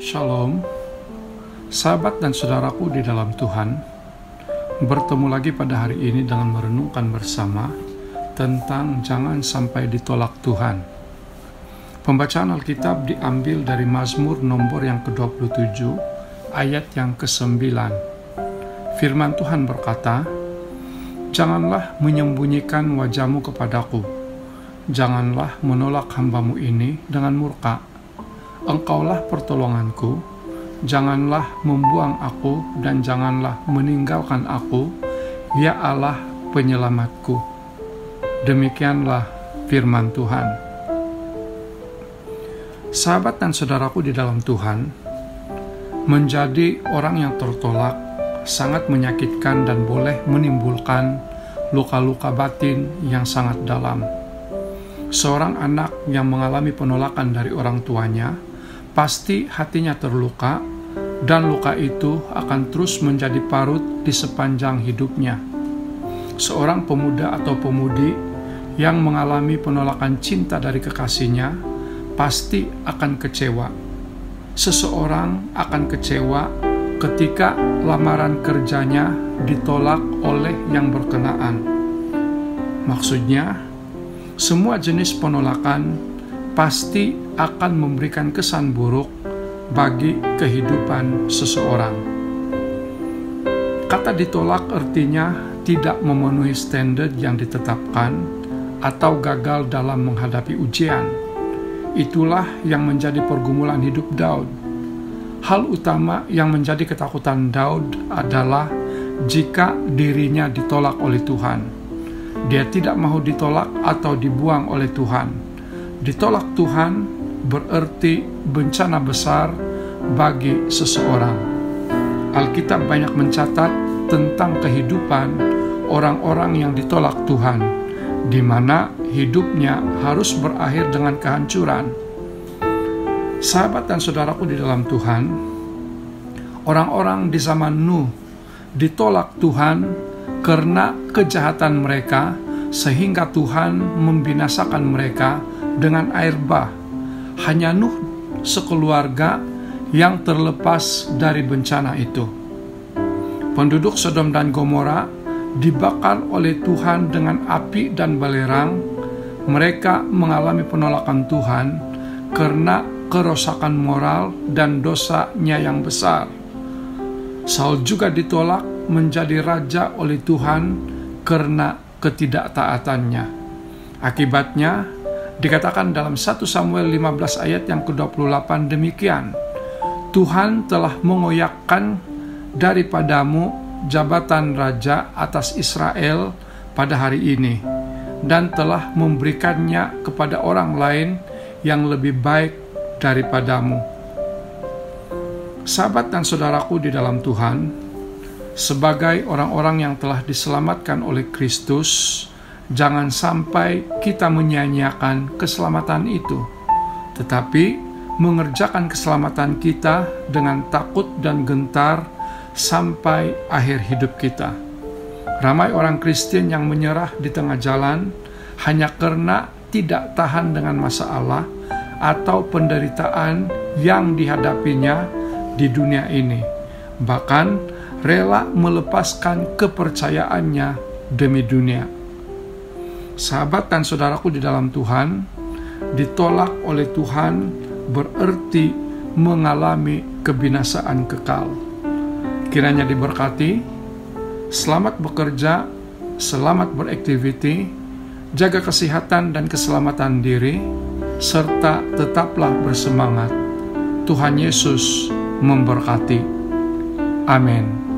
Shalom, sahabat dan saudaraku di dalam Tuhan. Bertemu lagi pada hari ini dengan merenungkan bersama tentang jangan sampai ditolak Tuhan. Pembacaan Alkitab diambil dari Mazmur nomor yang ke-27, ayat yang ke-9. Firman Tuhan berkata, "Janganlah menyembunyikan wajahmu kepadaku, janganlah menolak hamba-Mu ini dengan murka. Engkaulah pertolonganku, janganlah membuang aku dan janganlah meninggalkan aku, ya Allah penyelamatku." Demikianlah firman Tuhan. Sahabat dan saudaraku di dalam Tuhan, menjadi orang yang tertolak sangat menyakitkan dan boleh menimbulkan luka-luka batin yang sangat dalam. Seorang anak yang mengalami penolakan dari orang tuanya pasti hatinya terluka, dan luka itu akan terus menjadi parut di sepanjang hidupnya. Seorang pemuda atau pemudi yang mengalami penolakan cinta dari kekasihnya pasti akan kecewa. Seseorang akan kecewa ketika lamaran kerjanya ditolak oleh yang berkenaan. Maksudnya, semua jenis penolakan pasti akan memberikan kesan buruk bagi kehidupan seseorang. Kata ditolak artinya tidak memenuhi standar yang ditetapkan atau gagal dalam menghadapi ujian. Itulah yang menjadi pergumulan hidup Daud. Hal utama yang menjadi ketakutan Daud adalah jika dirinya ditolak oleh Tuhan. Dia tidak mau ditolak atau dibuang oleh Tuhan. Ditolak Tuhan berarti bencana besar bagi seseorang. Alkitab banyak mencatat tentang kehidupan orang-orang yang ditolak Tuhan, di mana hidupnya harus berakhir dengan kehancuran. Sahabat dan saudaraku di dalam Tuhan, orang-orang di zaman Nuh ditolak Tuhan karena kejahatan mereka, sehingga Tuhan membinasakan mereka dengan air bah. Hanya Nuh sekeluarga yang terlepas dari bencana itu. Penduduk Sodom dan Gomora dibakar oleh Tuhan dengan api dan belerang. Mereka mengalami penolakan Tuhan karena kerusakan moral dan dosanya yang besar. Saul juga ditolak menjadi raja oleh Tuhan karena ketidaktaatannya. Akibatnya, dikatakan dalam 1 Samuel 15 ayat yang ke-28 demikian, "Tuhan telah mengoyakkan daripadamu jabatan raja atas Israel pada hari ini, dan telah memberikannya kepada orang lain yang lebih baik daripadamu." Sahabat dan saudaraku di dalam Tuhan, sebagai orang-orang yang telah diselamatkan oleh Kristus, jangan sampai kita menyia-nyiakan keselamatan itu, tetapi mengerjakan keselamatan kita dengan takut dan gentar sampai akhir hidup kita. Ramai orang Kristen yang menyerah di tengah jalan hanya karena tidak tahan dengan masalah atau penderitaan yang dihadapinya di dunia ini, bahkan rela melepaskan kepercayaannya demi dunia. Sahabat dan saudaraku di dalam Tuhan, ditolak oleh Tuhan berarti mengalami kebinasaan kekal. Kiranya diberkati, selamat bekerja, selamat beraktiviti, jaga kesehatan dan keselamatan diri, serta tetaplah bersemangat. Tuhan Yesus memberkati. Amin.